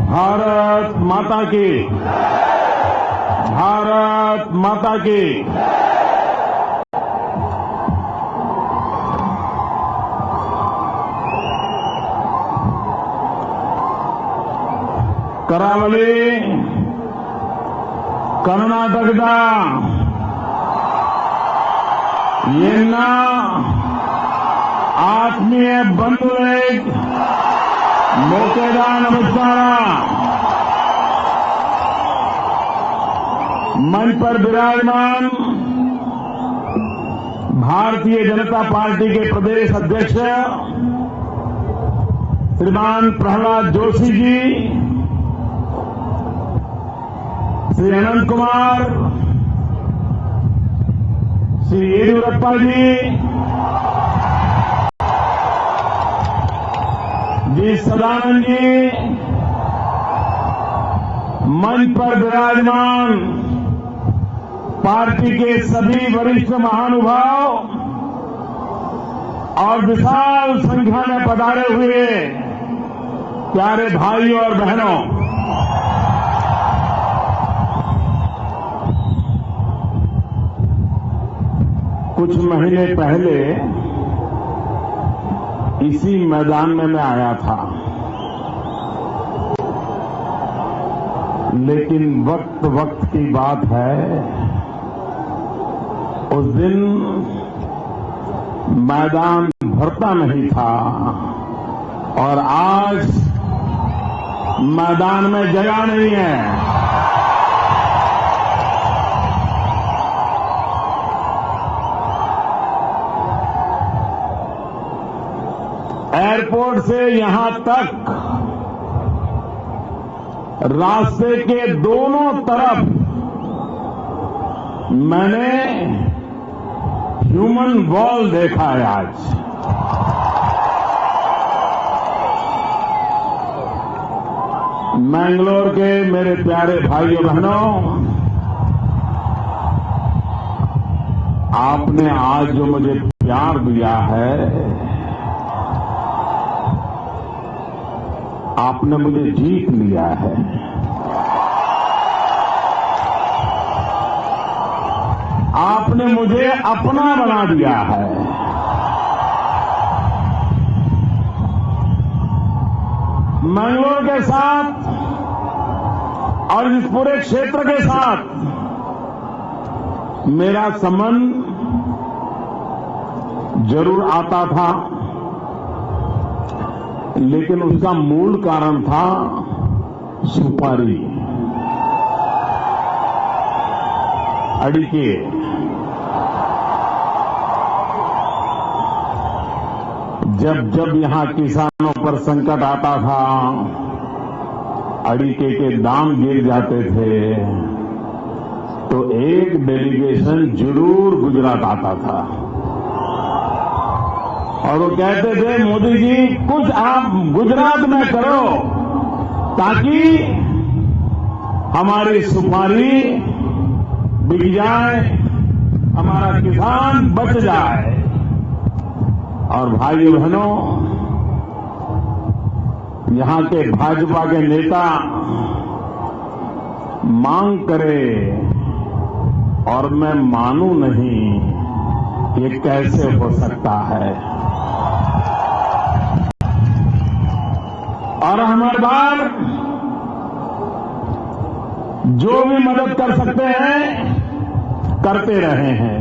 भारत माता की, भारत माता की। ಕರಾವಳಿ ಕರ್ನಾಟಕದ ಎಲ್ಲ ಆತ್ಮೀಯ ಬಂಧುಗಳಿಗೆ ಮೋಕೆದ नमस्कार। मंच पर विराजमान भारतीय जनता पार्टी के प्रदेश अध्यक्ष श्रीमान प्रहलाद जोशी जी, श्री अनंत कुमार, श्री येदियुरप्पा जी सदानंद जी, मंच पर विराजमान पार्टी के सभी वरिष्ठ महानुभाव और विशाल संख्या में पधारे हुए प्यारे भाइयों और बहनों, कुछ महीने पहले इसी मैदान में मैं आया था, लेकिन वक्त वक्त की बात है। उस दिन मैदान भरता नहीं था और आज मैदान में जगह नहीं है। एयरपोर्ट से यहां तक रास्ते के दोनों तरफ मैंने ह्यूमन वॉल देखा है। आज मैंगलोर के मेरे प्यारे भाइयों बहनों, आपने आज जो मुझे प्यार दिया है, आपने मुझे जीत लिया है। आपने मुझे अपना बना दिया है। मैंगलोर के साथ और इस पूरे क्षेत्र के साथ मेरा संबंध जरूर आता था, लेकिन उसका मूल कारण था सुपारी, अड़िके। जब जब यहां किसानों पर संकट आता था, अड़िके के दाम गिर जाते थे, तो एक डेलीगेशन जरूर गुजरात आता था और वो कहते थे, मोदी जी कुछ आप गुजरात में करो ताकि हमारी सुपारी बिक जाए, हमारा किसान बच जाए। और भाइयों बहनों, यहां के भाजपा के नेता मांग करे और मैं मानूं नहीं, ये कैसे हो सकता है। और हम हर बार जो भी मदद कर सकते हैं करते रहे हैं,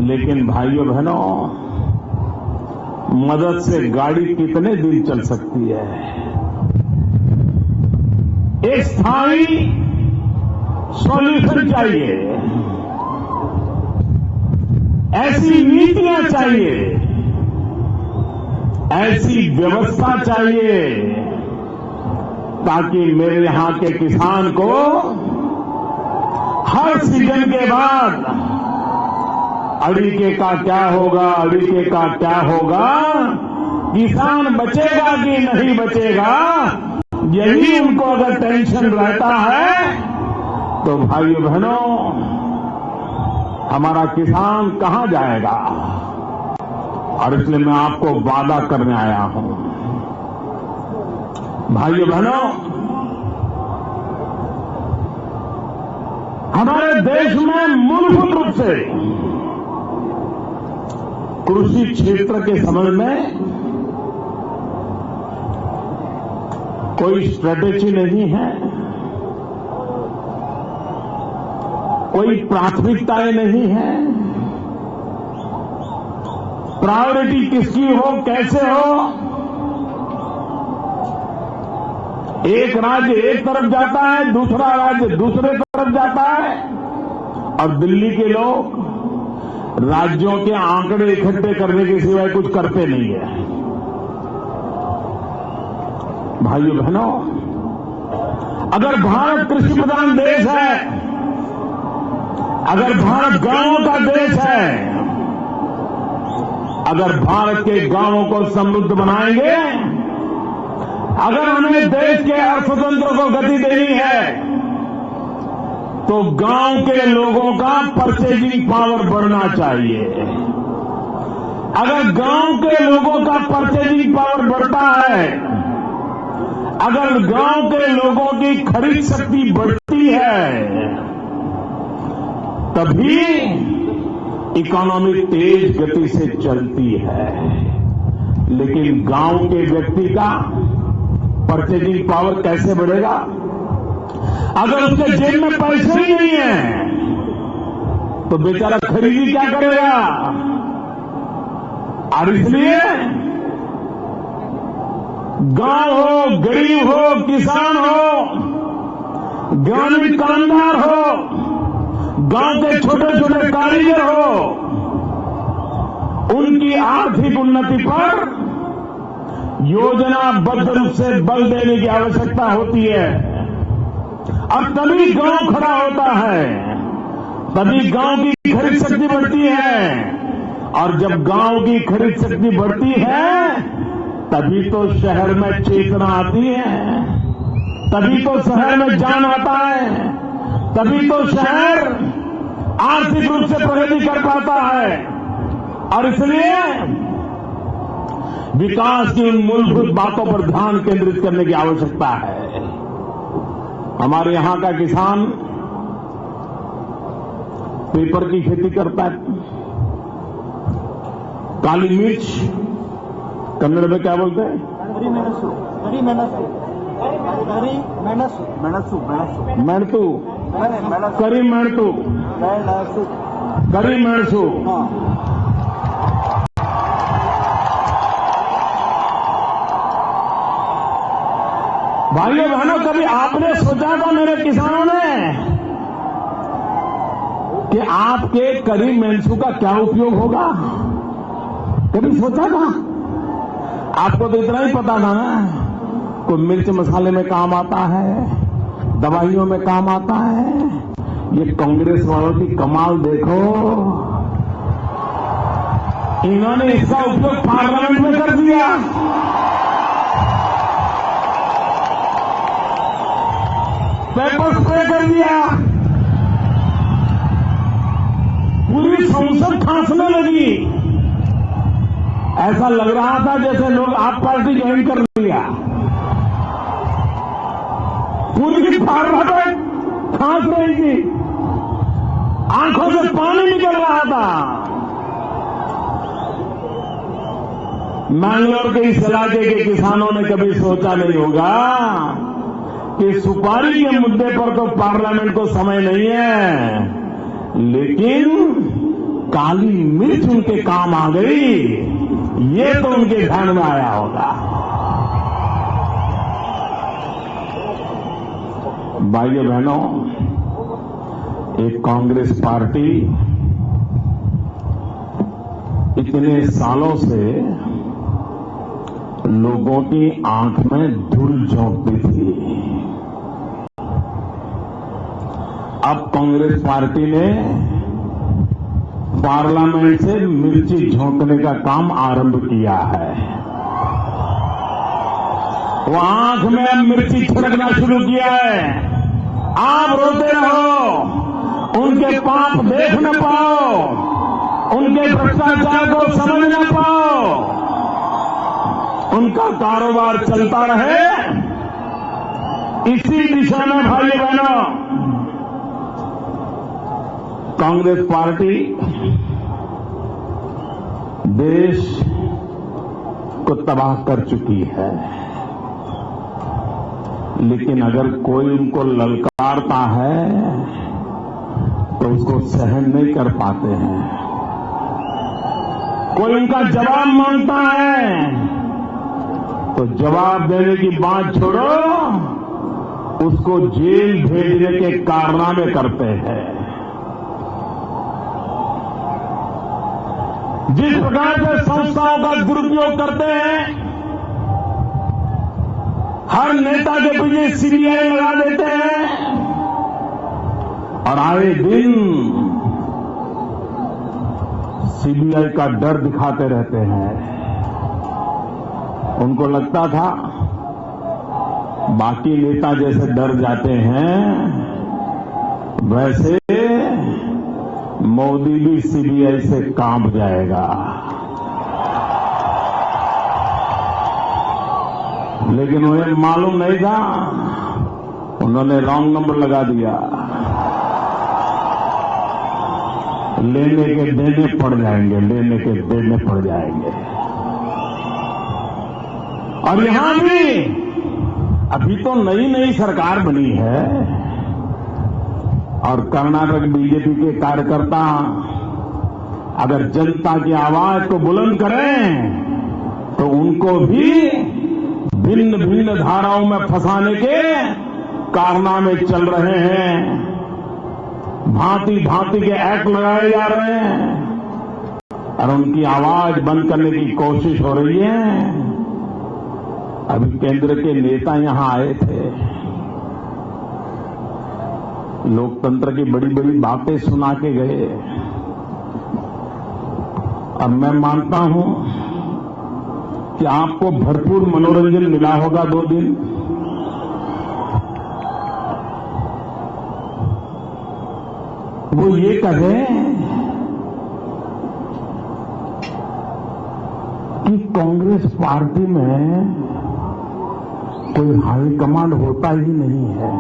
लेकिन भाइयों बहनों, मदद से गाड़ी कितने दिन चल सकती है। एक स्थायी सॉल्यूशन चाहिए, ऐसी नीतियां चाहिए, ऐसी व्यवस्था चाहिए ताकि मेरे यहां के किसान को हर सीजन के बाद अड़िके का क्या होगा, अड़िके का क्या होगा, किसान बचेगा कि नहीं बचेगा, यही उनको अगर टेंशन रहता है तो भाइयों बहनों, हमारा किसान कहां जाएगा। और इसलिए मैं आपको वादा करने आया हूं, भाइयों बहनों, हमारे देश में मूलभूत रूप से कृषि क्षेत्र के संबंध में कोई स्ट्रेटेजी नहीं है, कोई प्राथमिकताएं नहीं है। प्रायोरिटी किसकी हो, कैसे हो, एक राज्य एक तरफ जाता है, दूसरा राज्य दूसरे तरफ जाता है, और दिल्ली के लोग राज्यों के आंकड़े इकट्ठे करने के सिवाय कुछ करते नहीं है। भाइयों बहनों, अगर भारत कृषि प्रधान देश है, अगर भारत गांवों का देश है, अगर भारत के गांवों को समृद्ध बनाएंगे, अगर हमें देश के अर्थतंत्र को गति देनी है, तो गांव के लोगों का परचेजिंग पावर बढ़ना चाहिए। अगर गांव के लोगों का परचेजिंग पावर बढ़ता है, अगर गांव के लोगों की खरीद शक्ति बढ़ती है, तभी इकोनॉमी तेज गति से चलती है। लेकिन गांव के व्यक्ति का परचेजिंग पावर कैसे बढ़ेगा अगर उसके जेब में पैसे ही नहीं है? तो बेचारा खरीदी क्या करेगा? और इसलिए गांव हो, गरीब हो, किसान हो, ग्रामीण कामगार हो, गांव के छोटे छोटे कारीगर हो, उनकी आर्थिक उन्नति पर योजनाबद्ध रूप से बल देने की आवश्यकता होती है। और तभी गांव खड़ा होता है, तभी गांव की खरीद शक्ति बढ़ती है, और जब गांव की खरीद शक्ति बढ़ती है, तभी तो शहर में चेतना आती है, तभी तो शहर में जान आता है, तभी तो शहर आर्थिक रूप से प्रगति कर पाता है। और इसलिए विकास की उन मूलभूत बातों पर ध्यान केंद्रित करने की आवश्यकता है। हमारे यहां का किसान पेपर की खेती करता है, काली मिर्च, कन्नड़ में क्या बोलते हैं? मेणतू, करी मेणतू, करी मेणसू। भाइयों बहनों, कभी आपने सोचा था मेरे किसानों ने कि आपके करी मेणसू का क्या उपयोग होगा? कभी सोचा था? आपको तो इतना ही पता था ना, कोई मिर्च मसाले में काम आता है, दवाइयों में काम आता है। ये कांग्रेस वालों की कमाल देखो, इन्होंने इसका उपयोग पार्लियामेंट में कर दिया। पेपर स्प्रे कर दिया, पूरी संसद खांसने लगी। ऐसा लग रहा था जैसे लोग आप पार्टी ज्वाइन कर लिया। पूरी पार्लियामेंट खांस रही थी, आंखों से पानी निकल रहा था। मैंगलोर के इस इलाके के किसानों ने कभी सोचा नहीं होगा कि सुपारी के मुद्दे पर तो पार्लियामेंट को समय नहीं है, लेकिन काली मिर्च उनके काम आ गई, ये तो उनके ध्यान में आया होगा। भाइयों बहनों, एक कांग्रेस पार्टी इतने सालों से लोगों की आंख में धूल झोंकती थी। अब कांग्रेस पार्टी ने पार्लियामेंट से मिर्ची झोंकने का काम आरंभ किया है। वो आंख में अब मिर्ची छिड़कना शुरू किया है। आप रोते रहो, उनके पाप देख न पाओ, उनके भ्रष्टाचार को समझ न पाओ, उनका कारोबार चलता रहे, इसी दिशा में भाई बहनों कांग्रेस पार्टी देश को तबाह कर चुकी है। लेकिन अगर कोई उनको ललकारता है तो उसको सहन नहीं कर पाते हैं। कोई उनका जवाब मांगता है तो जवाब देने की बात छोड़ो, उसको जेल भेजने के कारनामे करते हैं। जिस प्रकार से संस्थाओं का दुरुपयोग करते हैं, हर नेता के पीछे सीबीआई लगा देते हैं और आए दिन सीबीआई का डर दिखाते रहते हैं। उनको लगता था बाकी नेता जैसे डर जाते हैं, वैसे मोदी भी सीबीआई से कांप जाएगा। लेकिन उन्हें मालूम नहीं था, उन्होंने रॉन्ग नंबर लगा दिया। लेने के देने पड़ जाएंगे, लेने के देने पड़ जाएंगे। और यहां भी अभी तो नई नई सरकार बनी है और कर्नाटक बीजेपी के कार्यकर्ता अगर जनता की आवाज को बुलंद करें तो उनको भी भिन्न भिन्न धाराओं में फंसाने के कारनामे चल रहे हैं। भांति भांति के एक्ट लगाए जा रहे हैं और उनकी आवाज बंद करने की कोशिश हो रही है। अभी केंद्र के नेता यहां आए थे, लोकतंत्र की बड़ी बड़ी बातें सुना के गए। अब मैं मानता हूं कि आपको भरपूर मनोरंजन मिला होगा 2 दिन। वो ये कहे कि कांग्रेस पार्टी में कोई हाई कमांड होता ही नहीं है,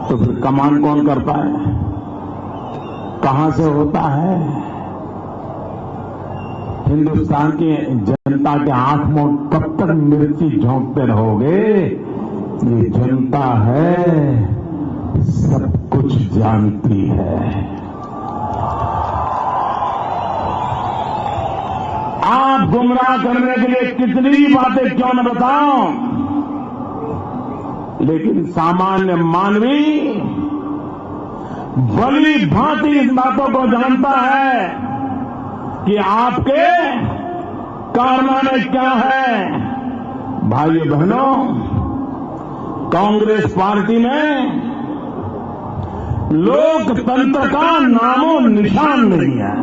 तो फिर कमांड कौन करता है, कहां से होता है? हिंदुस्तान की जनता के आंख में कब तक मिर्ची झोंकते रहोगे? ये जनता है, सब कुछ जानती है। आप गुमराह करने के लिए कितनी बातें क्यों न बताओ, लेकिन सामान्य मानवी भली भांति इस बातों को जानता है कि आपके कारनामे क्या है। भाइयों बहनों, कांग्रेस पार्टी में लोकतंत्र का नामो निशान नहीं है।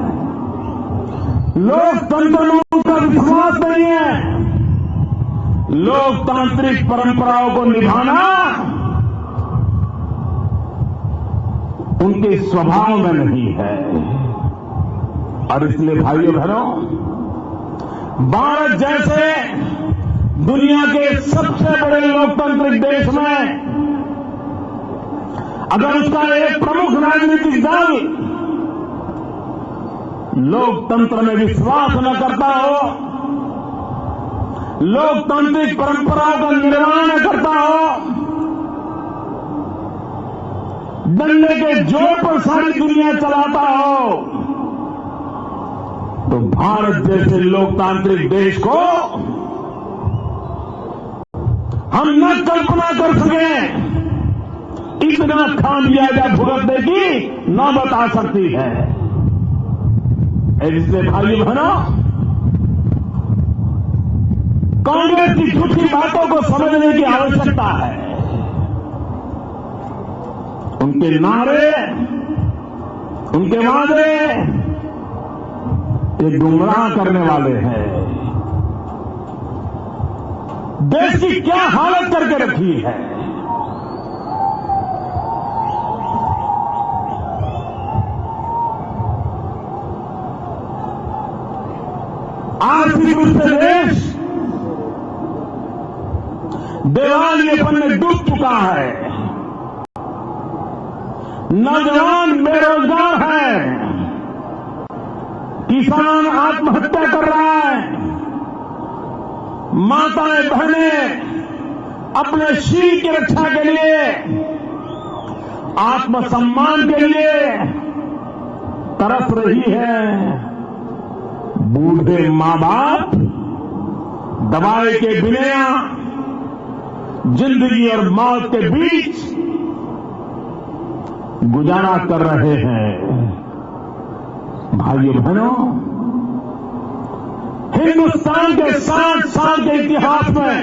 लोकतंत्र में उनका विश्वास नहीं है। लोकतांत्रिक परंपराओं को निभाना उनके स्वभाव में नहीं है। और इसलिए भाइयों बहनों, भारत जैसे दुनिया के सबसे बड़े लोकतांत्रिक देश में अगर उसका एक प्रमुख राजनीतिक दल लोकतंत्र में विश्वास न करता हो, लोकतांत्रिक परंपराओं का निर्वहन न करता हो, डंडे के जोर पर सारी दुनिया चलाता हो, तो भारत जैसे लोकतांत्रिक देश को हम न कल्पना कर सके इतना खामियाजा भुगतने की नौबत आ सकती है। इसलिए भाई बहनों, कांग्रेस की झूठी बातों को समझने की आवश्यकता है। उनके नारे, उनके वादे ये गुमराह करने वाले हैं। देश की क्या हालत करके रखी है। आर्थिक रूप से देश दिवालियेपन में डूब चुका है, नौजवान बेरोजगार है, किसान आत्महत्या कर रहा है, माताएं बहनें अपने शील की रक्षा के लिए, आत्मसम्मान के लिए तरस रही है। बूढ़े मां बाप दवाई के बिना जिंदगी और मौत के बीच गुजारा कर रहे हैं। भाइयों बहनों, हिंदुस्तान के 60 साल के इतिहास में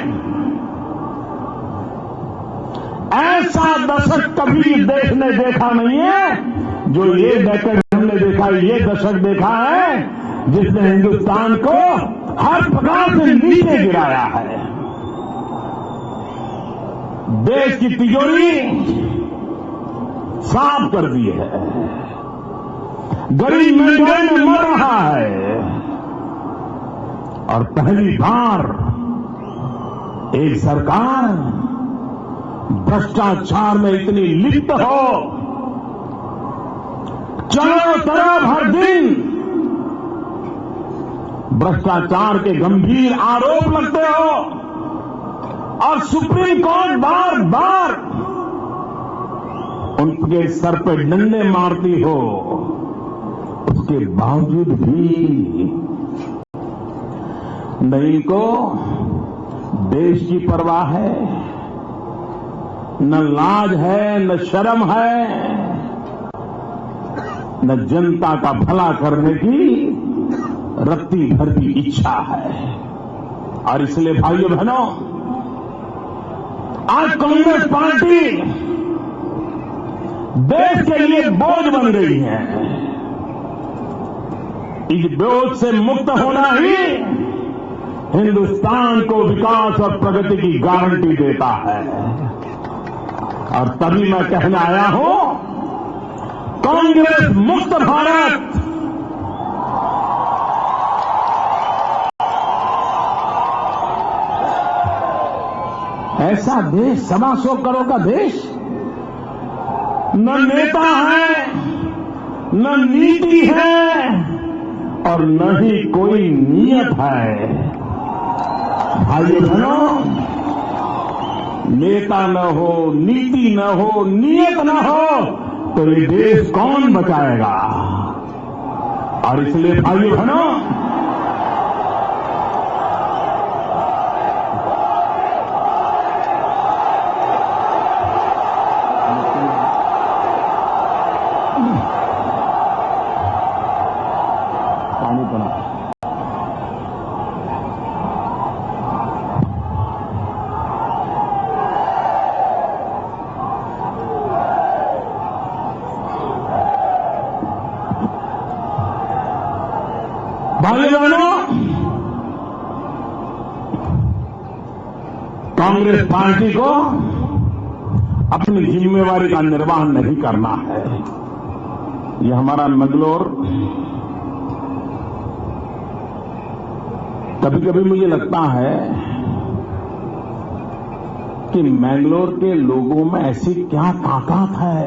ऐसा दशक कभी देश ने देखा नहीं है जो ये डेकेड हमने देखा, ये दशक देखा है जिसने हिंदुस्तान को हर प्रकार से नीचे गिराया है। देश की तिजोरी साफ कर दी है, गरीब महंगाई में मर रहा है और पहली बार एक सरकार भ्रष्टाचार में इतनी लिप्त हो, चारों तरफ हर दिन भ्रष्टाचार के गंभीर आरोप लगते हो और सुप्रीम कोर्ट बार बार उनके सर पे डंडे मारती हो, उसके बावजूद भी न इनको देश की परवाह है, न लाज है, न शर्म है, न जनता का भला करने की रत्ती भर की इच्छा है। और इसलिए भाइयों बहनों, आज कांग्रेस पार्टी देश के लिए बोझ बन गई है। इस बोझ से मुक्त होना ही हिंदुस्तान को विकास और प्रगति की गारंटी देता है। और तभी मैं कहने आया हूं, कांग्रेस मुक्त भारत ऐसा देश, 125 करोड़ का देश, न नेता है, न नीति है और न ही कोई नियत है। भाइयों बहनों, नेता न हो, नीति न हो, नियत न हो तो ये देश कौन बचाएगा। और इसलिए भाइयों बहनों, पानी पड़ा, भाइयों बहनों, कांग्रेस पार्टी को अपनी जिम्मेवारी का निर्वाह नहीं करना है। ये हमारा मैंगलोर, कभी कभी मुझे लगता है कि मैंगलोर के लोगों में ऐसी क्या ताकत है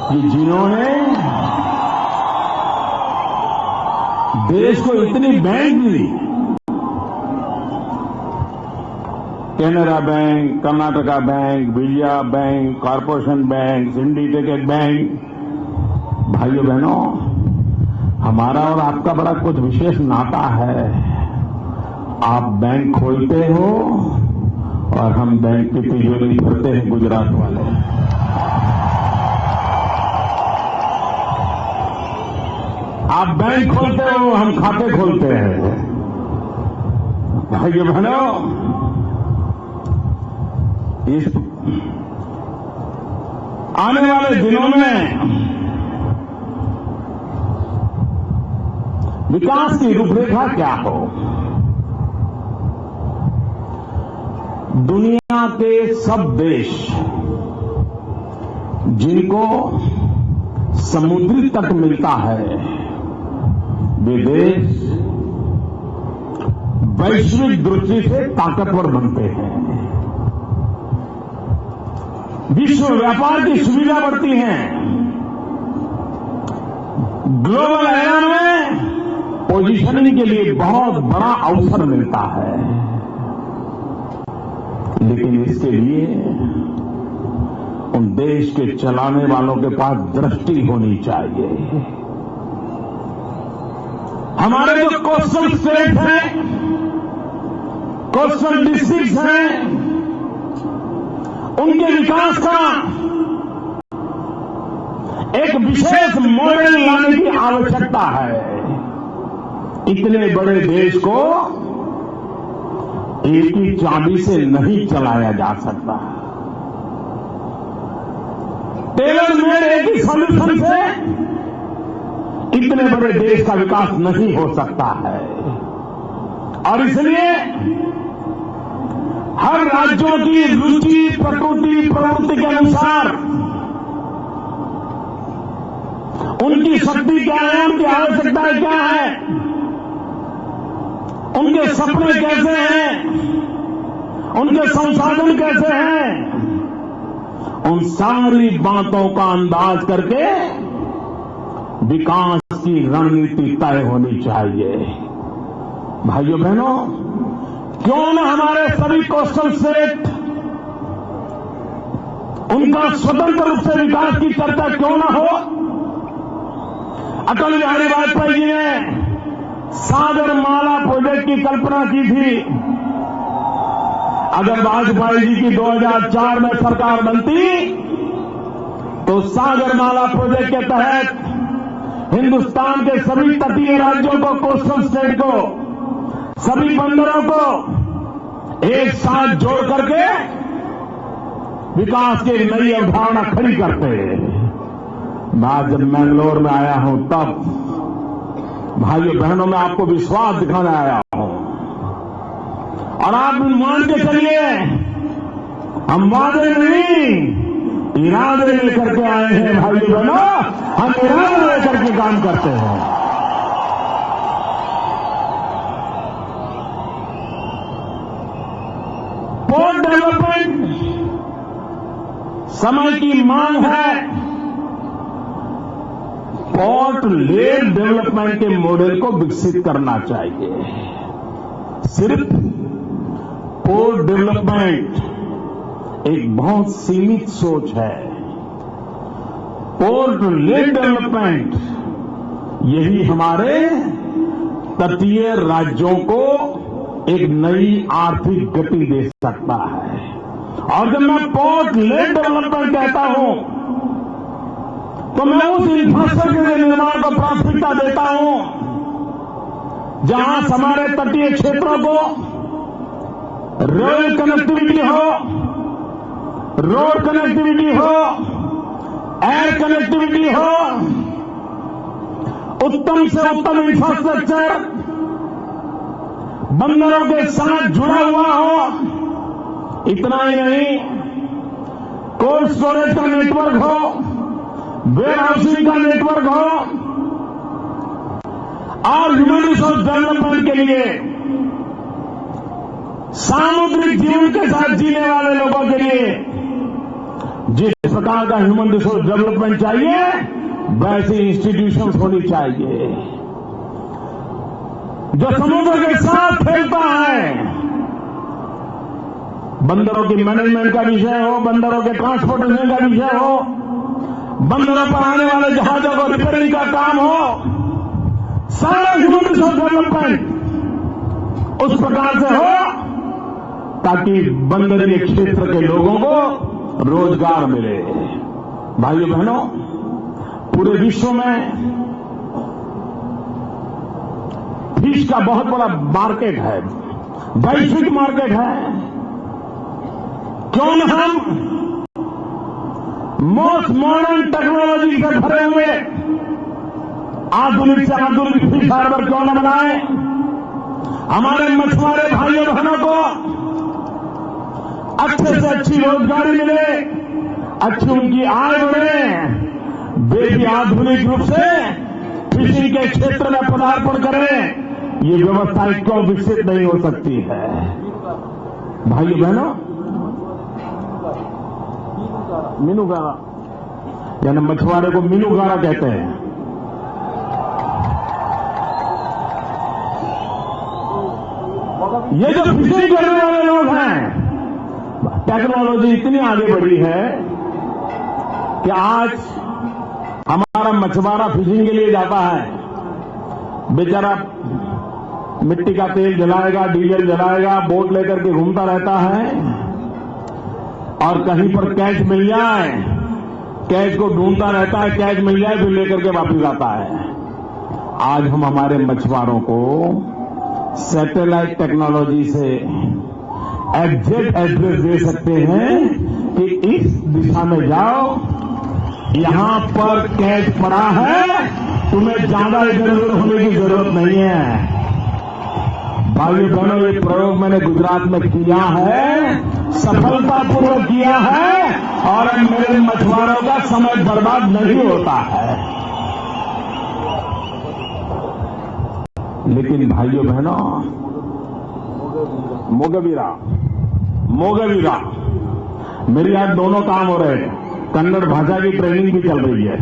कि जिन्होंने देश को इतनी बैंक दी, Canara bank, Karnataka bank, Vijaya bank, corporation bank, syndicate bank. भाइयों बहनों, हमारा और आपका बड़ा कुछ विशेष नाता है। आप बैंक खोलते हो और हम बैंक की तिजोरी भरते हैं, गुजरात वाले। आप बैंक खोलते हो, हम खाते खोलते हैं। भाइयों बहनों, इस आने वाले दिनों में विकास की रूपरेखा क्या हो, दुनिया के सब देश जिनको समुद्री तट मिलता है, वे देश वैश्विक दृष्टि से ताकतवर बनते हैं। विश्व व्यापार की सुविधा बढ़ती है, ग्लोबल एरा में पोजीशनिंग के लिए बहुत बड़ा अवसर मिलता है। लेकिन इसके लिए उन देश के चलाने वालों के पास दृष्टि होनी चाहिए। हमारे जो कोस्टल स्टेट हैं, कोस्टल डिस्ट्रिक्ट्स हैं, उनके विकास का एक विशेष मॉडल लाने की आवश्यकता है। इतने बड़े देश को एक ही चाबी से नहीं चलाया जा सकता। टेलर मेड एक ही सॉल्यूशन से इतने बड़े देश का विकास नहीं हो सकता है। और इसलिए हर राज्यों की रुचि, प्रकृति, प्रवृत्ति के अनुसार उनकी शक्ति क्या है, उनकी आवश्यकताएं क्या है, उनके सपने कैसे हैं, उनके संसाधन कैसे हैं, उन सारी बातों का अंदाज करके विकास की रणनीति तय होनी चाहिए। भाइयों बहनों, क्यों न हमारे सभी कोस्टल स्टेट उनका स्वतंत्र रूप से विकास की चर्चा क्यों न हो। अटल बिहारी वाजपेयी जी ने सागरमाला प्रोजेक्ट की कल्पना की थी। अगर वाजपेयी जी की 2004 में सरकार बनती तो सागरमाला प्रोजेक्ट के तहत हिंदुस्तान के सभी तटीय राज्यों को, कोस्टल स्टेट को, सभी बंदरों को एक साथ जोड़ करके विकास की नई अवधारणा खड़ी करते हैं। मैं जब मैंगलोर में आया हूं तब भाइयों बहनों में आपको विश्वास दिखाने आया हूं। और आप मान के चलिए, हम वादे नहीं इरादे लेकर के आए हैं। भाइयों बहनों, हम इरादे लेकर के काम करते हैं। पोर्ट डेवलपमेंट समय की मांग है। पोर्ट लेड डेवलपमेंट के मॉडल को विकसित करना चाहिए। सिर्फ पोर्ट डेवलपमेंट एक बहुत सीमित सोच है। पोर्ट लेड डेवलपमेंट यही हमारे तटीय राज्यों को एक नई आर्थिक गति दे सकता है। और जब मैं पोर्ट लेड डेवलपमेंट कहता हूं तो मैं उस इंफ्रास्ट्रक्चर के निर्माण को प्राथमिकता देता हूं जहां हमारे तटीय क्षेत्रों को रेल कनेक्टिविटी हो, रोड कनेक्टिविटी हो, एयर कनेक्टिविटी हो, उत्तम से उत्तम इंफ्रास्ट्रक्चर बंदरों के साथ जुड़ा हुआ हो। इतना ही नहीं, कोल्ड स्टोरेज का नेटवर्क हो, वेयर हाउसिंग का नेटवर्क हो, और ह्यूमन रिसोर्स डेवलपमेंट के लिए सामुद्रिक जीवन के साथ जीने वाले लोगों के लिए जिस प्रकार का ह्यूमन रिसोर्स डेवलपमेंट चाहिए वैसी इंस्टीट्यूशंस होनी चाहिए जो समुद्र के साथ फैलता है। बंदरों की मैनेजमेंट का विषय हो, बंदरों के ट्रांसपोर्टेशन का विषय हो, बंदरों पर आने वाले जहाजों को रिपेयरिंग का काम हो, सारा ह्यूमन रिसोर्स डेवलपमेंट उस प्रकार से हो ताकि बंदरीय क्षेत्र के लोगों को रोजगार मिले। भाइयों बहनों, पूरे विश्व में फिश का बहुत बड़ा मार्केट है, वैश्विक मार्केट है। क्यों न हम मोस्ट मॉडर्न टेक्नोलॉजी से भरे हुए आधुनिक से आधुनिक फिश हार्बर क्यों न बनाए। हमारे मछुआरे भाइयों बहनों को अच्छे से अच्छी रोजगारी मिले, अच्छी उनकी आय बढ़े, वे भी आधुनिक रूप से फिशिंग के क्षेत्र में पदार्पण करें। ये व्यवस्थाएं क्यों विकसित नहीं हो सकती है। भाइयों बहनों, मीनूगारा, यानी मछुआरे को मीनूगारा कहते हैं। ये जो फिशिंग करने वाले लोग हैं, टेक्नोलॉजी इतनी आगे बढ़ी है कि आज हमारा मछुआरा फिशिंग के लिए जाता है, बेचारा मिट्टी का तेल जलाएगा, डीजल जलाएगा, बोट लेकर के घूमता रहता है, और कहीं पर कैच मिल जाए, कैच को ढूंढता रहता है, कैच मिल जाए फिर लेकर के वापस आता है। आज हम हमारे मछुआरों को सैटेलाइट टेक्नोलॉजी से एग्जैक्ट एड्रेस दे सकते हैं कि इस दिशा में जाओ, यहां पर कैच पड़ा है, तुम्हें ज्यादा इधर उधर होने की जरूरत नहीं है। भाइयों बहनों, ये प्रयोग मैंने गुजरात में किया है, सफलतापूर्वक किया है, और मेरे मछुआरों का समय बर्बाद नहीं होता है। लेकिन भाइयों बहनों, मोगवीरा मेरी आज दोनों काम हो रहे हैं, कन्नड़ भाषा की ट्रेनिंग भी चल रही है।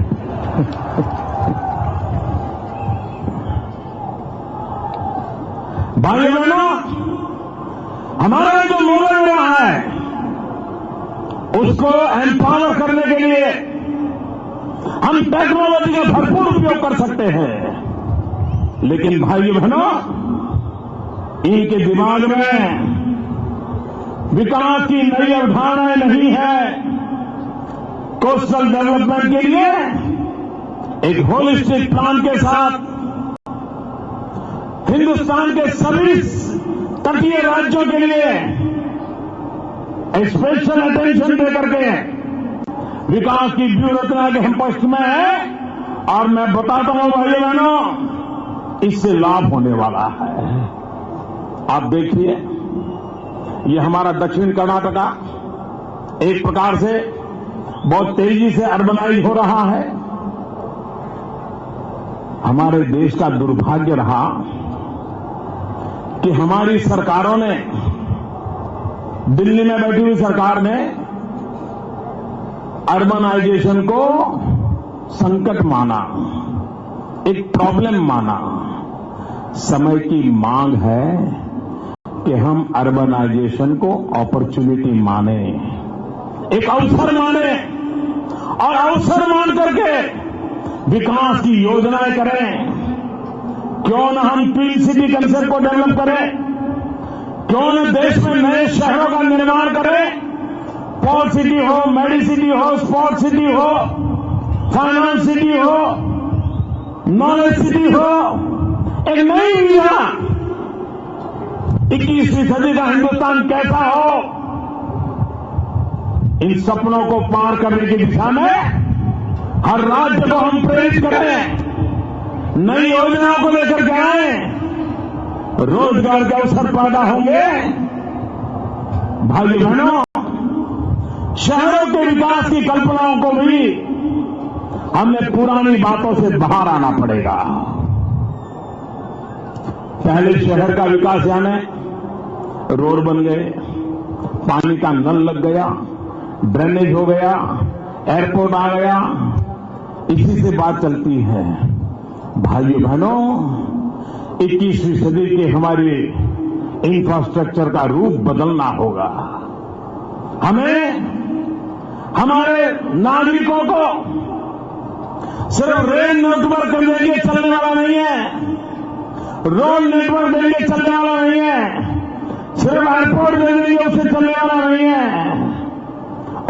भाइयों बहनों, हमारा जो मोगवीरा है उसको एम्पावर करने के लिए हम टेक्नोलॉजी का भरपूर उपयोग कर सकते हैं। लेकिन भाइयों बहनों, इनके दिमाग में विकास की नई अवधारणाएं नहीं है। कोस्टल डेवलपमेंट के लिए एक होलिस्टिक प्लान के साथ हिंदुस्तान के सभी तटीय राज्यों के लिए स्पेशल अटेंशन देकर के विकास की व्यूहरचना के हम पक्ष में है, और मैं बताता हूं भाइयों बहनों, इससे लाभ होने वाला है। आप देखिए, ये हमारा दक्षिण कर्नाटका एक प्रकार से बहुत तेजी से अर्बनाइज हो रहा है। हमारे देश का दुर्भाग्य रहा कि हमारी सरकारों ने, दिल्ली में बैठी हुई सरकार ने अर्बनाइजेशन को संकट माना, एक प्रॉब्लम माना। समय की मांग है कि हम अर्बनाइजेशन को अपॉर्चुनिटी माने, एक अवसर माने, और अवसर मान करके विकास की योजनाएं करें। क्यों न हम ट्विन सिटी कंसेप्ट को डेवलप करें, क्यों न देश में नए शहरों का निर्माण करें, पोर्ट सिटी हो, मेडी सिटी हो, स्पोर्ट सिटी हो, फाइनेंस सिटी हो, नॉलेज सिटी हो, एक नई इंडिया, 21वीं सदी का हिंदुस्तान कैसा हो, इन सपनों को पार करने की दिशा में हर राज्य को हम प्रेरित करें, नई योजनाओं को लेकर के आए, रोजगार के अवसर पैदा होंगे। भाई बहनों, शहरों के विकास की कल्पनाओं को भी हमें पुरानी बातों से बाहर आना पड़ेगा। पहले शहर का विकास यानी रोड बन गए, पानी का नल लग गया, ड्रेनेज हो गया, एयरपोर्ट आ गया, इसी से बात चलती है। भाइयों बहनों, 21वीं सदी के हमारे इंफ्रास्ट्रक्चर का रूप बदलना होगा। हमें हमारे नागरिकों को सिर्फ रेल नेटवर्क के जरिए चलने वाला नहीं है, रोड नेटवर्क के जरिए चलने वाला नहीं है, सिर्फ एयरपोर्ट के जरिए उससे चलने वाला नहीं है।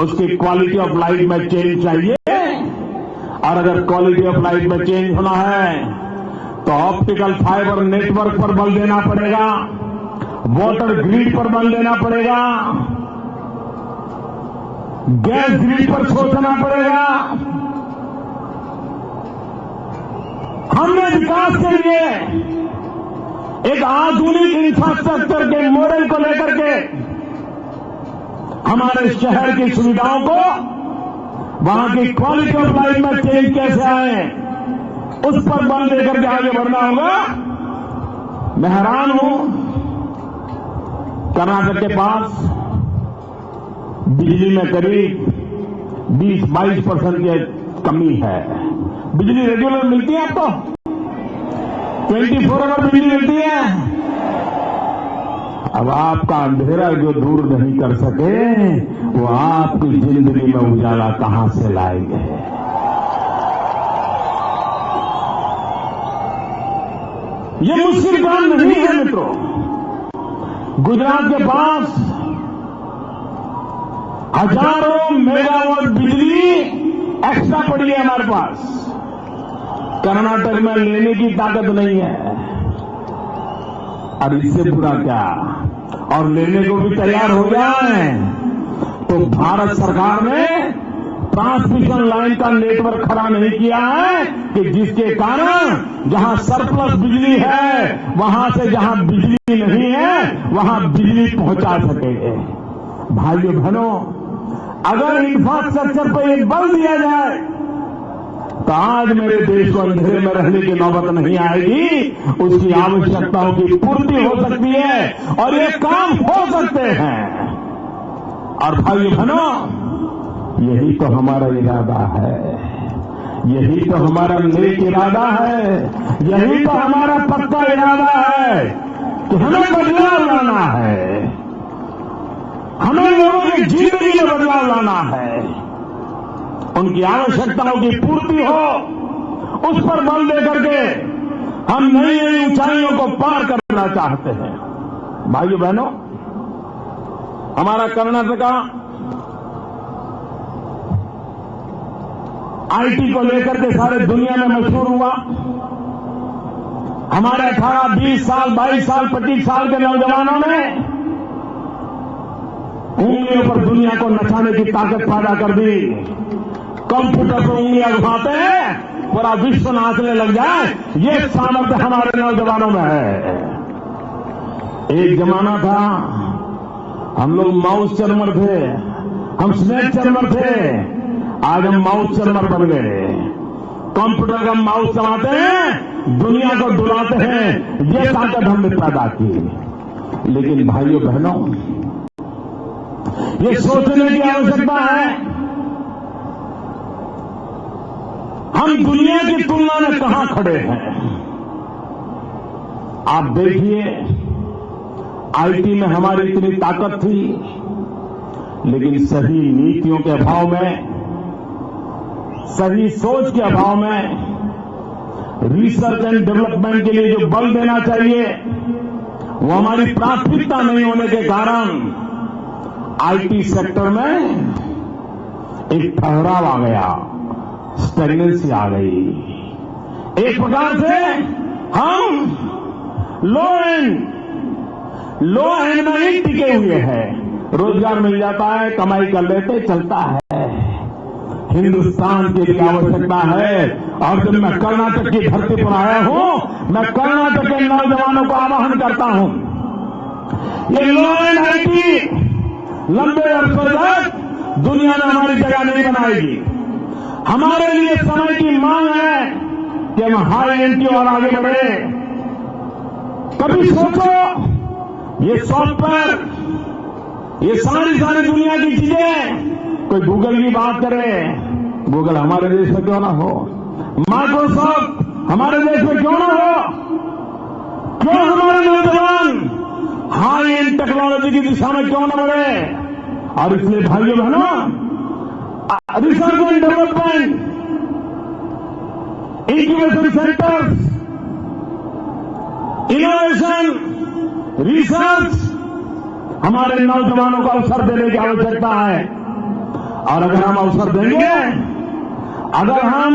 उसकी क्वालिटी ऑफ लाइफ में चेंज चाहिए, और अगर क्वालिटी ऑफ लाइफ में चेंज होना है तो ऑप्टिकल फाइबर नेटवर्क पर बल देना पड़ेगा, वाटर ग्रिड पर बल देना पड़ेगा, गैस ग्रिड पर सोचना पड़ेगा। हमने विकास के लिए एक आधुनिक इंफ्रास्ट्रक्चर के मॉडल को लेकर के हमारे शहर की सुविधाओं को, वहां की क्वालिटी ऑफ लाइफ में चेंज कैसे आए, उस पर बल देकर के आगे बढ़ना होगा। मैं हैरान हूं, कर्नाटक के पास बिजली में करीब 20-22% की कमी है। बिजली रेगुलर मिलती है आपको? 24 आवर बिजली मिलती है। अब आपका अंधेरा जो दूर नहीं कर सके, वो आपकी जिंदगी में उजाला कहां से लाएंगे? ये मुश्किल काम नहीं है मित्रों। गुजरात के पास हजारों मेगावाट बिजली एक्स्ट्रा पड़ी है हमारे पास। कर्नाटक में लेने की ताकत नहीं है, और इससे बुरा क्या, और लेने को भी तैयार हो गया है। तो भारत सरकार ने ट्रांसमिशन लाइन का नेटवर्क खड़ा नहीं किया है कि जिसके कारण जहां सरप्लस बिजली है, वहां से जहां बिजली नहीं है, वहां बिजली पहुंचा सकेंगे। भाइयों बहनों, अगर इंफ्रास्ट्रक्चर पर एक बल दिया जाए तो आज मेरे देश को अंधेरे में रहने की नौबत नहीं आएगी। उसकी आवश्यकताओं की पूर्ति हो सकती है और ये काम हो सकते हैं। और भाइयों बहनों, यही तो हमारा इरादा है, यही तो हमारा नेक इरादा है, यही तो हमारा पक्का इरादा है कि हमें बदलाव लाना है, हमें लोगों की जिंदगी में बदलाव लाना है, उनकी आवश्यकताओं की पूर्ति हो, उस पर बल दे करके हम नई नई ऊंचाइयों को पार करना चाहते हैं। भाइयों बहनों, हमारा कर्नाटका आईटी को लेकर के सारे दुनिया में मशहूर हुआ। हमारे 18, 20 साल, 22 साल, 25 साल के नौजवानों ने उंगलियों पर दुनिया को नचाने की ताकत पैदा कर दी। कंप्यूटर पर उंगलियां घुमाते हैं, पूरा विश्व नाचने लग जाए, ये सामर्थ्य हमारे नौजवानों में है। एक जमाना था हम लोग माउस चरमर थे, हम स्नेक चरमर थे, आज हम माउस चरमर बन गए। कंप्यूटर का माउस चलाते हैं, दुनिया को डुलाते हैं, ये ताकत हमने पैदा की। लेकिन भाइयों बहनों, ये सोचने की आवश्यकता है, हम दुनिया की तुलना में कहां खड़े हैं। आप देखिए, आईटी में हमारी इतनी ताकत थी, लेकिन सही नीतियों के अभाव में, सही सोच के अभाव में, रिसर्च एंड डेवलपमेंट के लिए जो बल देना चाहिए वो हमारी प्राथमिकता नहीं होने के कारण आईटी सेक्टर में एक ठहराव आ गया, स्टेगनेंसी आ गई। एक प्रकार से हम लो एंड में ही टिके हुए हैं। रोजगार मिल जाता है, कमाई कर लेते, चलता है। हिंदुस्तान की आवश्यकता है। और जब मैं कर्नाटक की धरती पर आया हूं, मैं कर्नाटक के नौजवानों को आह्वान करता हूं, ये लो एंड आईटी लंबे अरसे तक दुनिया में हमारी जगह नहीं बनाएगी। हमारे लिए समय की मांग है कि हम हाई एंड की ओर आगे बढ़े। कभी सोचो, ये सॉफ्टवेयर, ये सारी दुनिया की चीजें, कोई गूगल की बात करे, गूगल हमारे देश में क्यों ना हो, माइक्रोसॉफ्ट हमारे देश में क्यों ना हो, क्यों हमारे नौजवान हाई एंड टेक्नोलॉजी की दिशा में क्यों न बढ़े। और इसलिए भाइयों बहनों, research and development, incubation centres, innovation, research, हमारे नौजवानों को अवसर देने की आवश्यकता है। और अगर हम अवसर देंगे, अगर हम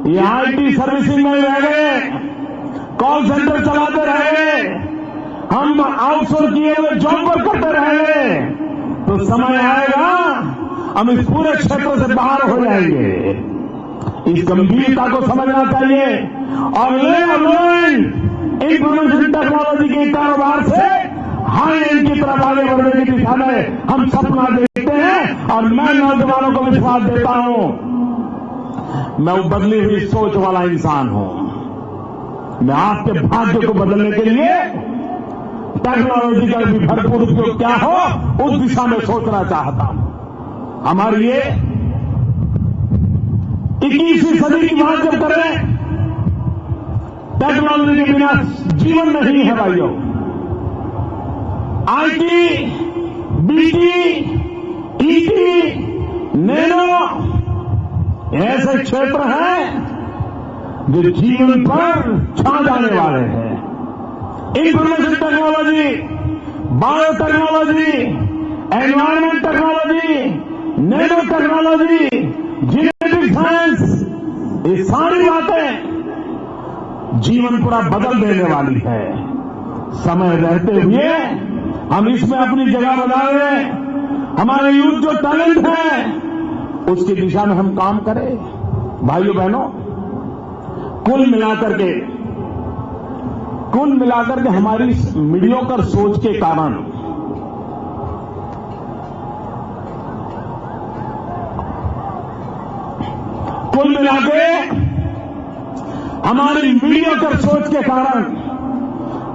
ये आईटी सर्विसिंग में रह गए, कॉल सेंटर चलाते रह गए, हम आउटसोर्स किए हुए जॉब पर करते रह गए, तो समय आएगा हम इस पूरे क्षेत्र से बाहर हो जाएंगे। इस गंभीरता को समझना चाहिए और इंफॉर्मेशन टेक्नोलॉजी के कारोबार से हाई एंड की तरफ आगे बढ़ने की दिशा में हम सपना देखते हैं। और मैं नौजवानों को विश्वास देता हूं, मैं वो बदली हुई सोच वाला इंसान हूं। मैं आपके भाग्य को बदलने के लिए टेक्नोलॉजी का भी भरपूर उपयोग क्या हो, उस दिशा में सोचना चाहता हूं। हमारी ये 21वीं सदी की बात जब करें, टेक्नोलॉजी के बिना जीवन नहीं है भाइयों। आईटी, बीटी, ईटी, नैनो ऐसे क्षेत्र हैं जो जीवन पर छा जाने वाले हैं। Information technology, biotechnology, environment technology, nano technology, genetic science, ये सारी बातें जीवन पूरा बदल देने वाली है। समय रहते हुए हम इसमें अपनी जगह बनाए, हमारे यूथ जो टैलेंट है उसकी दिशा में हम काम करें। भाइयों बहनों, कुल मिलाकर के हमारी मीडियोकर सोच के कारण कुल मिलाके हमारी मीडियोकर सोच के कारण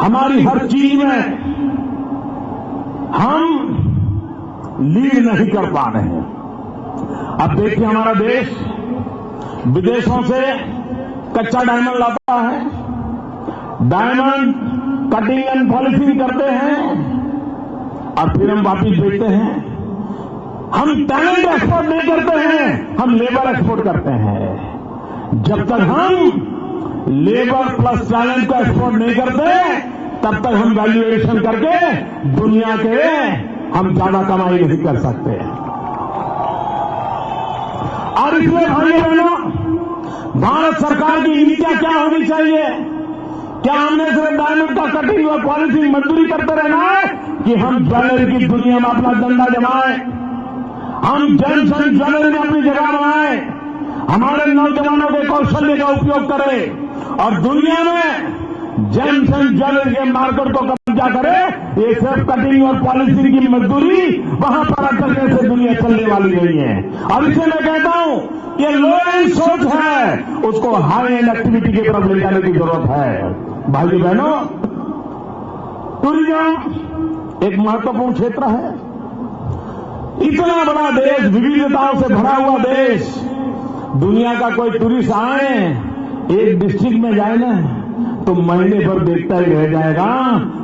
हमारी हर चीज में हम लीड नहीं कर पा रहे हैं। अब देखिए, हमारा देश विदेशों से कच्चा डायमंड लाता है, डायमंड कटिंग एंड पॉलिशिंग करते हैं और फिर हम वापिस बेचते हैं। हम टैलेंट एक्सपोर्ट नहीं करते हैं, हम लेबर एक्सपोर्ट करते हैं। जब तक हम लेबर प्लस टैलेंट को एक्सपोर्ट नहीं करते, तब तक हम वैल्यू एडिशन करके दुनिया के हम ज्यादा कमाई नहीं कर सकते। और इसलिए भाइयों बहनों, भारत सरकार की नीतियां क्या होनी चाहिए? क्या हमने सिर्फ डायमंड का कटिंग और पॉलिशिंग मजदूरी करते रहना है कि हम ज्वेलरी की दुनिया में अपना डंडा जमाएं, हम जेम्स एंड ज्वेलरी में अपनी जगह बनाएं, हमारे नौजवानों के कौशल्य का उपयोग करें और दुनिया में जेम्स एंड ज्वेलरी के मार्केट को कब्जा करें? ये सिर्फ कटिंग और पॉलिशिंग की मजदूरी वहां पर अटकने से दुनिया चलने वाली नहीं है। और इसलिए मैं कहता हूं कि लो एंड सोच है, उसको हाई एंड एक्टिविटी की तरफ ले जाने की जरूरत है। भाइयों बहनों, टूरिज्म एक महत्वपूर्ण क्षेत्र है। इतना बड़ा देश, विविधताओं से भरा हुआ देश, दुनिया का कोई टूरिस्ट आए, एक डिस्ट्रिक्ट में जाए ना तो महीने भर देखता ही रह जाएगा,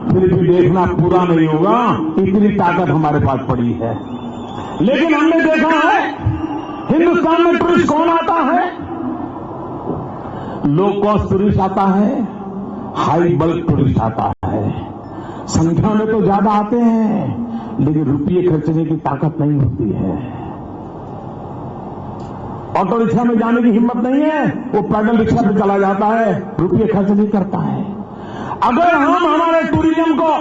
फिर भी देखना पूरा नहीं होगा, इतनी ताकत हमारे पास पड़ी है। लेकिन हमने देखा है हिंदुस्तान में टूरिस्ट कौन आता है? लो कॉस्ट टूरिस्ट आता है, हाई बल्क टूरिस्ट आता है। संख्या में तो ज्यादा आते हैं, लेकिन रुपये खर्चने की ताकत नहीं होती है। ऑटो रिक्शा में जाने की हिम्मत नहीं है, वो पैदल रिक्शा पे चला जाता है, रुपये खर्च नहीं करता है। अगर हम हमारे टूरिज्म को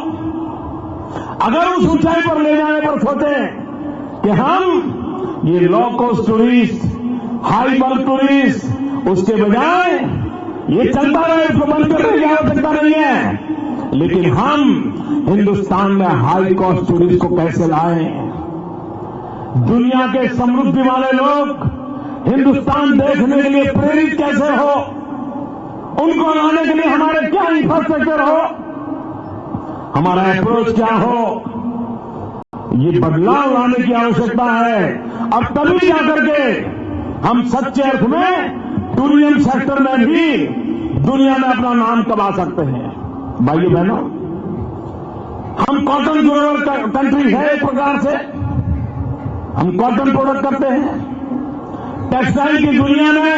अगर उस ऊंचाई पर ले जाने पर सोचें कि हम ये low cost tourist, high bulk tourist, उसके बजाय ये चलता रहे, इसको बंद करने की आवश्यकता नहीं है। लेकिन हम हिंदुस्तान में हाई कॉस्ट टूरिस्ट को कैसे लाएं? दुनिया के समृद्धि वाले लोग हिंदुस्तान देखने के लिए प्रेरित कैसे हो? उनको लाने के लिए हमारे क्या इंफ्रास्ट्रक्चर हो, हमारा अप्रोच क्या हो? ये बदलाव लाने की आवश्यकता है। अब तभी जाकर के हम सच्चे अर्थ में टूरिज्म सेक्टर में भी दुनिया में अपना नाम कमा सकते हैं। भाइयों बहनों, हम कॉटन ग्रोवर कंट्री है, एक प्रकार से हम कॉटन प्रोडक्ट करते हैं। टेक्सटाइल की दुनिया में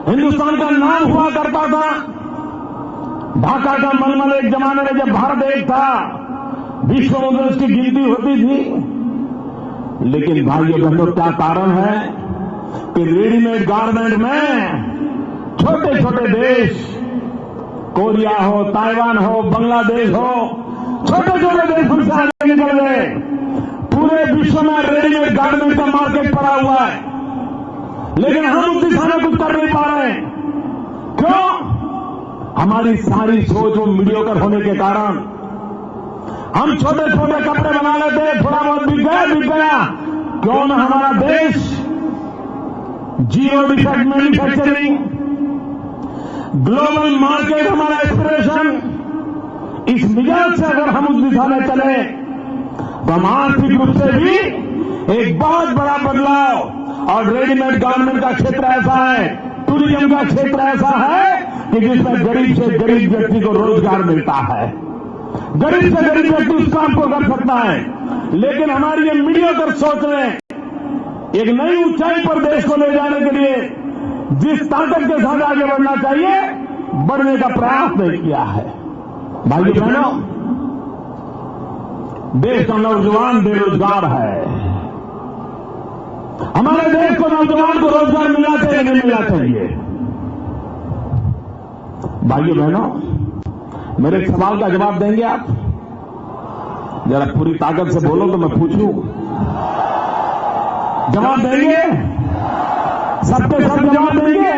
हिंदुस्तान का नाम हुआ करता था। ढाका का मलमल एक जमाने में जब भारत एक था, विश्व में उसकी गिनती होती थी। लेकिन भाइयों बहनों, क्या कारण है कि रेडीमेड गारमेंट में छोटे छोटे देश, कोरिया हो, ताइवान हो, बांग्लादेश हो, छोटे छोटे देश हमसे आगे निकल गए। पूरे विश्व में रेडीमेड गारमेंट का मार्केट पड़ा हुआ है, लेकिन हम उस दिशा में कुछ कर नहीं पा रहे हैं। क्यों? हमारी सारी सोच वो मीडियोकर होने के कारण। हम छोटे छोटे कपड़े बना लेते, थोड़ा बहुत बिक गया। क्यों न हमारा देश zero defect manufacturing, global market हमारा एस्पिरेशन, इस मिजाज से अगर हम उस दिशा में चले तो हम आर्थिक रूप से भी एक बहुत बड़ा बदलाव और रेडीमेड गारमेंट का क्षेत्र ऐसा है, टूरिज्म का क्षेत्र ऐसा है कि जिसमें गरीब से गरीब व्यक्ति को रोजगार मिलता है। गरीब से गरीब व्यक्ति उस काम को कर सकता है। लेकिन हमारी ये मीडियोकर सोच में एक नई ऊंचाई पर देश को ले जाने के लिए जिस ताकत के साथ आगे बढ़ना चाहिए, बढ़ने का प्रयास नहीं किया है। भाइयों बहनों, देश का नौजवान बेरोजगार है। हमारे देश को नौजवान को रोजगार मिलना चाहिए, नहीं मिलना चाहिए? भाइयों बहनों, मेरे एक सवाल का जवाब देंगे आप? जरा पूरी ताकत से बोलो तो मैं पूछूं। जवाब देंगे? सबके सब जवाब देंगे?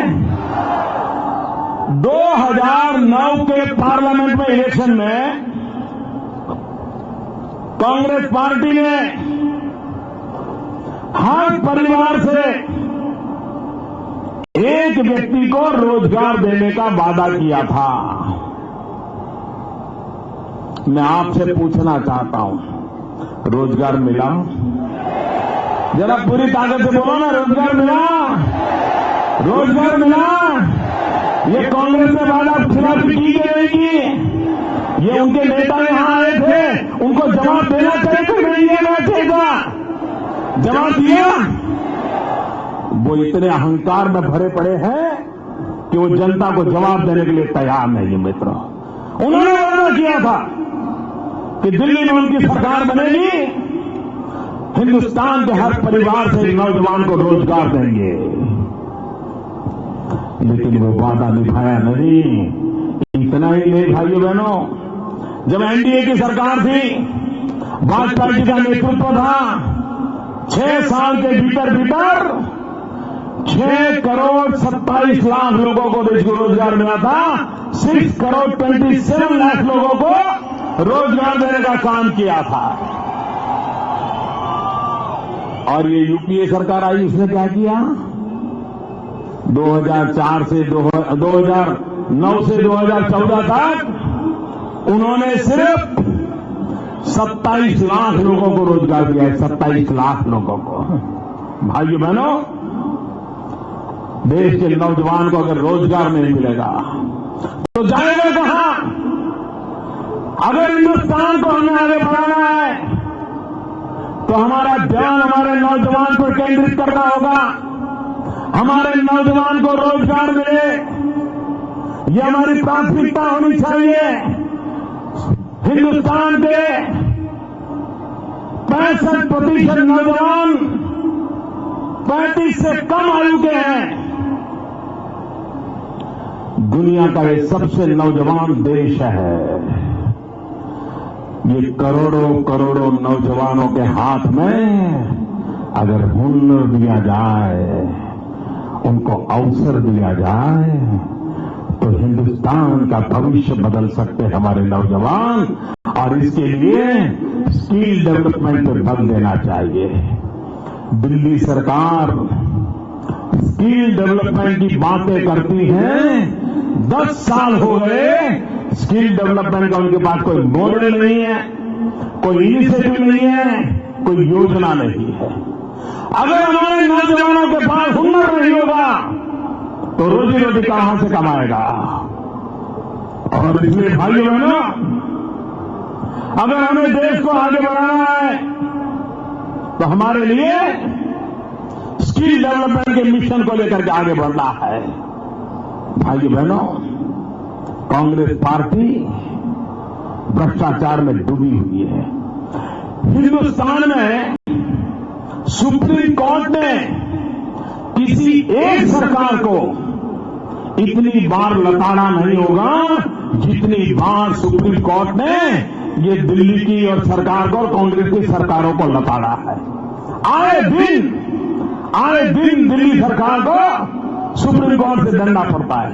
2009 के पार्लियामेंट में इलेक्शन में कांग्रेस पार्टी ने हर परिवार से एक व्यक्ति को रोजगार देने का वादा किया था। मैं आपसे पूछना चाहता हूं, रोजगार मिला? जरा पूरी ताकत से बोलो ना, रोजगार मिला? रोजगार मिला? ये कांग्रेस ने वादा खिलाफी की गई। ये उनके नेता यहां आए थे, उनको जवाब देना चाहिए कि नहीं देना चाहिए? जवाब दिया? वो इतने अहंकार में भरे पड़े हैं कि वो जनता को जवाब देने के लिए तैयार नहीं है। मित्रों, उन्होंने वादा किया था कि दिल्ली में उनकी सरकार बनेगी, हिंदुस्तान के हर परिवार से नौजवान को रोजगार देंगे। लेकिन वो वादा निभाया नहीं। इतना ही नहीं भाइयों बहनों, जब एनडीए की सरकार थी, भाजपा जी का नेतृत्व था, 6 साल के भीतर 6 करोड़ 27 लाख लोगों को देश को रोजगार मिला था। 6 करोड़ 27 लाख लोगों को रोजगार देने का काम किया था। और ये यूपीए सरकार आई, उसने क्या किया? 2009 से 2014 तक उन्होंने सिर्फ 27 लाख लोगों को रोजगार दिया है। 27 लाख लोगों को। भाइयों बहनों, देश के नौजवान को अगर रोजगार नहीं मिलेगा तो जाएगा कहां? अगर हिंदुस्तान को हमें आगे बढ़ाना है तो हमारा ध्यान हमारे नौजवान पर केंद्रित करना होगा। हमारे नौजवान को रोजगार मिले, ये हमारी प्राथमिकता होनी चाहिए। हिंदुस्तान के 65% नौजवान 35 से कम आयु के हैं। दुनिया का ये सबसे नौजवान देश है। ये करोड़ों करोड़ों नौजवानों के हाथ में अगर हुनर दिया जाए, उनको अवसर दिया जाए, तो हिंदुस्तान का भविष्य बदल सकते हैं हमारे नौजवान। और इसके लिए स्किल डेवलपमेंट पर बल देना चाहिए। दिल्ली सरकार स्किल डेवलपमेंट की बातें करती है, 10 साल हो गए स्किल डेवलपमेंट का उनके पास कोई मॉडल नहीं है, कोई इनिशिएटिव नहीं है, कोई योजना नहीं है। अगर हमारे नौजवानों के पास हुनर नहीं होगा तो रोजी रोटी कहां से कमाएगा? और इसलिए भाइयों बहनों, अगर हमें देश को आगे बढ़ाना है तो हमारे लिए स्किल डेवलपमेंट के मिशन को लेकर के आगे बढ़ना है। भाइयों बहनों, कांग्रेस पार्टी भ्रष्टाचार में डूबी हुई है। हिंदुस्तान में सुप्रीम कोर्ट ने किसी एक सरकार को इतनी बार लताड़ा नहीं होगा जितनी बार सुप्रीम कोर्ट ने ये दिल्ली की और सरकार को और कांग्रेस की सरकारों को लताड़ा है। आए दिन दिल्ली सरकार को सुप्रीम कोर्ट से डरना पड़ता है।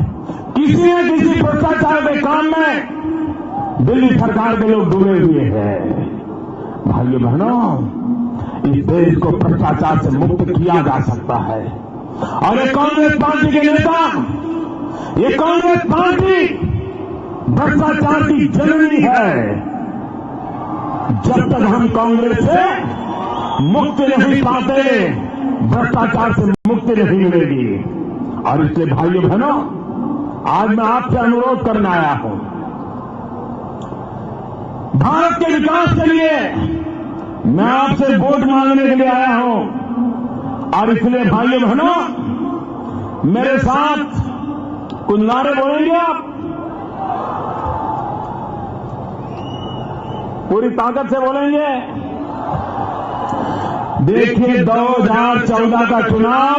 किसी न किसी भ्रष्टाचार के काम में दिल्ली सरकार के लोग डूबे हुए हैं। भाइयों बहनों, इस देश को भ्रष्टाचार से मुक्त किया जा सकता है। और ये कांग्रेस पार्टी के नेता, ये कांग्रेस पार्टी भ्रष्टाचार की जननी है। जब तक हम कांग्रेस से मुक्ति नहीं पाते, भ्रष्टाचार से मुक्ति नहीं मिलेगी। और इसलिए भाइयों बहनों, आज मैं आपसे अनुरोध करने आया हूं, भारत के विकास के लिए मैं आपसे वोट मांगने के लिए आया हूं। और इसलिए भाइयों बहनों, मेरे साथ कुछ नारे बोलेंगे आप, पूरी ताकत से बोलेंगे। देखिए, 2014 का चुनाव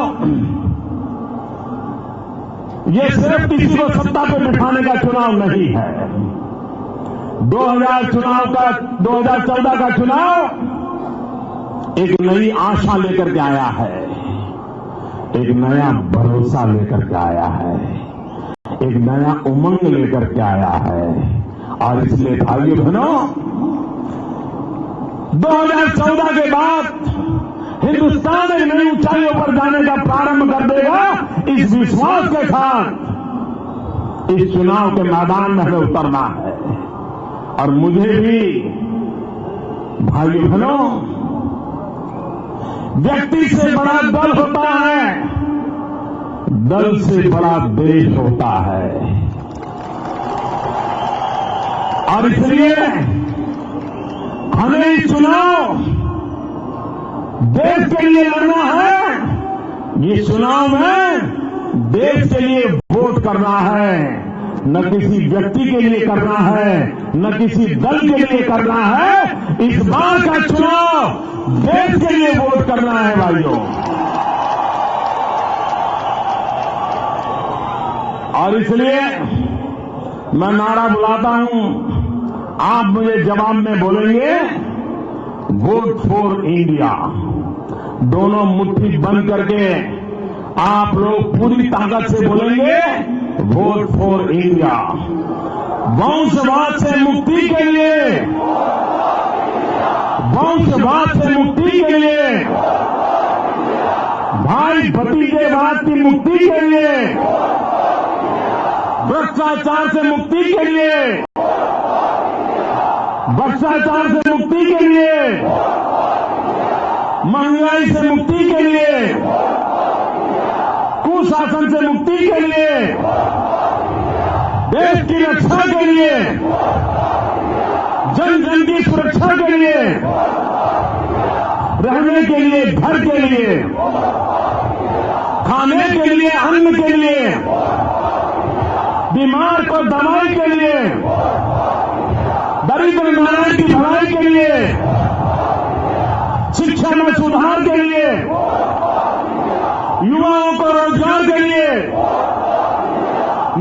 ये सिर्फ किसी को सत्ता पे बिठाने का चुनाव नहीं है। 2014 का चुनाव एक नई आशा लेकर के आया है, एक नया भरोसा लेकर के आया है, एक नया उमंग लेकर के आया है। और इसलिए भाइयों बहनों, 2014 के बाद हिंदुस्तान एक नई ऊंचाइयों पर जाने का प्रारंभ कर देगा। इस विश्वास के साथ इस चुनाव के मैदान में हमें उतरना है। और मुझे भी भाइयों बहनों, व्यक्ति से बड़ा दल होता है, दल से बड़ा देश होता है। और इसलिए हमें इस चुनाव देश के लिए लड़ना है। ये चुनाव में देश के लिए वोट करना है, न किसी व्यक्ति के लिए करना है, न किसी दल के लिए करना है। इस बार का चुनाव देश के लिए वोट करना है भाइयों। और इसलिए मैं नारा बुलाता हूं, आप मुझे जवाब में बोलेंगे वोट फॉर इंडिया। दोनों मुट्ठी बंद करके आप लोग पूरी ताकत से बोलेंगे वोट फॉर इंडिया। वंशवाद से मुक्ति के लिए, वंशवाद से मुक्ति के लिए, भाई भतीजेवाद की मुक्ति के लिए, भ्रष्टाचार से मुक्ति के लिए, भ्रष्टाचार से मुक्ति के लिए, महंगाई से मुक्ति के लिए, कुशासन से मुक्ति के लिए, देश की रक्षा के लिए, जन जन की सुरक्षा के लिए, रहने के लिए घर के लिए, खाने के लिए अन्न के लिए, बीमार को दवाई के लिए, दरिद्र नारायण की भलाई के लिए, शिक्षा में सुधार के लिए, युवाओं को रोजगार के लिए,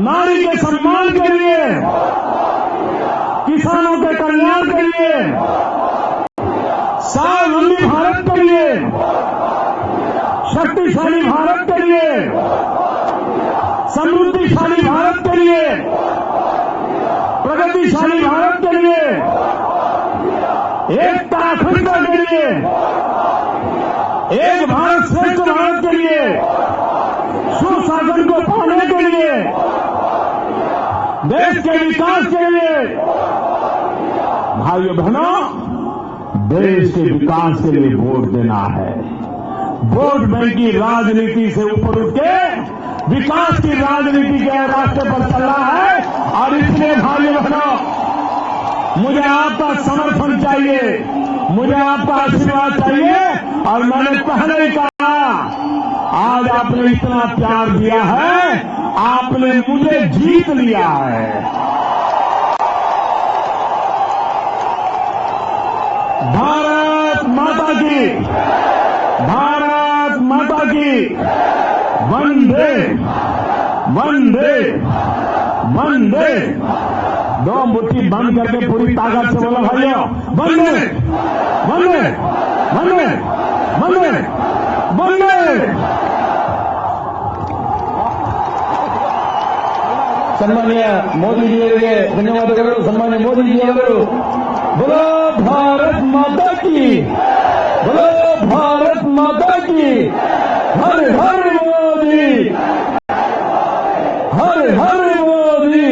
नारी के सम्मान के लिए, किसानों के कल्याण के लिए, स्वावलंबी भारत के लिए, शक्तिशाली भारत के लिए, समृद्धिशाली भारत के लिए, प्रगतिशाली भारत के लिए, एकता अखंडता के लिए, एक भारत श्रेष्ठ भारत के लिए, सुशासन को पाने के लिए, देश के विकास के लिए, भाइयों बहनों, देश के विकास के लिए वोट देना है। वोट बैंक की राजनीति से ऊपर उठ के विकास की राजनीति के रास्ते पर चलना है। और इसलिए भाइयों बहनों, मुझे आपका समर्थन चाहिए, मुझे आपका आशीर्वाद चाहिए। और मैंने पहले ही कहा, आज आपने इतना प्यार दिया है, आपने मुझे जीत लिया है। भारत माता की, भारत माता की, वंदे वंदे वंदे। दो मुट्ठी बंद करके पूरी ताकत से बोलो भाइयों, वंदे वंदे वंदे वंदे वंदे। ಸನ್ಮಾನ್ಯ ಮೋದಿಜಿಯವರಿಗೆ ಧನ್ಯವಾದಗಳು. ಸನ್ಮಾನ್ಯ ಮೋದಿಜಿಯವರು बोलो भारत माता की, बोलो भारत माता की, हर हर मोदी, हर हर मोदी,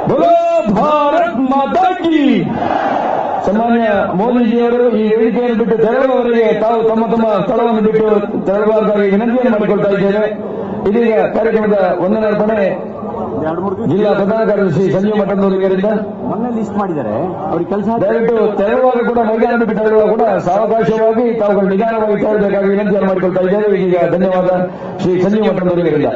बोलो भारत माता की। ಸನ್ಮಾನ್ಯ ಮೋದಿಜಿಯವರು ಈ ವೇದಿಕೆಯನ್ನು ಬಿಟ್ಟು ತೆರಳುವವರೆಗೆ ತಾವು ತಮ್ಮ ತಮ್ಮ ಸ್ಥಳವನ್ನು ಬಿಟ್ಟು ತೆರಳಬಾರದಾಗಿ ವಿನಂತಿಯನ್ನು ಮಾಡಿಕೊಳ್ತಾ ಇದ್ದೇವೆ. ಇದೀಗ ಕಾರ್ಯಕ್ರಮದ ವಂದನಾ ಅರ್ಪಣೆ ಜಿಲ್ಲಾ ಪ್ರಧಾನ ಕಾರ್ಯದರ್ಶಿ ಸಂಜೀವ್ ಮಠದವರಿಗರಿಂದ ಮೊನ್ನೆ ಲಿಸ್ಟ್ ಮಾಡಿದ್ದಾರೆ ಅವ್ರಿಗೆ ಕೆಲಸ. ದಯವಿಟ್ಟು ತೆರಳುವಾಗ ಕೂಡ ಮೈದಾನ ಬಿಟ್ಟು ತೆರಳುವಾಗ ಕೂಡ ಸಾವಕಾಶವಾಗಿ ತಾವುಗಳು ನಿಧಾನವಾಗಿ ತೆರಳಬೇಕಾಗಿ ವಿನಂತಿಯನ್ನು ಮಾಡಿಕೊಳ್ತಾ ಇದ್ದೇವೆ. ಇದೀಗ ಧನ್ಯವಾದ ಶ್ರೀ ಸಂಜೀವ್ ಮಠದವರಿಗರಿಂದ.